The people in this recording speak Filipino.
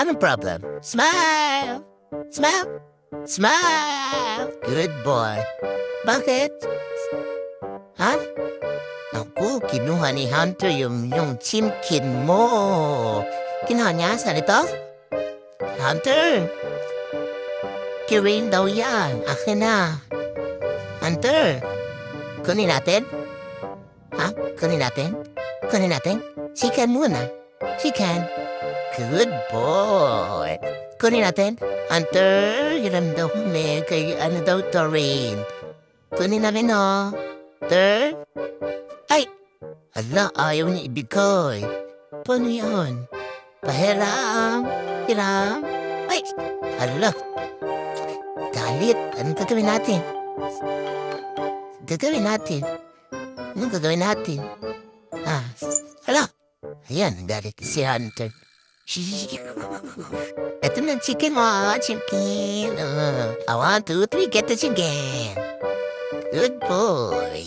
Anong problem? Smile! Smile! Smile! Good boy. Bakit? Ha? Naku, kinuha ni Hunter yung Chimpkin mo. Kinuha niya sa nito? Hunter! Kirin daw yan. Akin na. Hunter! Kunin natin? Ha? Kunin natin? Kunin natin? Chicken muna. Chicken. Good boy. Kunin natin? Hunter, hiram daw kami kay ano daw to rin. Kunin namin no. Hunter? Ay! Hala, ayaw niya ibigay. Paano yan? Pahiram. Hiram. Ay! Hala. Galit. Anong gagawin natin? Gagawin natin? Anong gagawin natin? Ah, hala. Ayan, galit si Hunter. Ito na chicken mo, Chimpkin. 1, 2, 3, get the chicken. Good boy.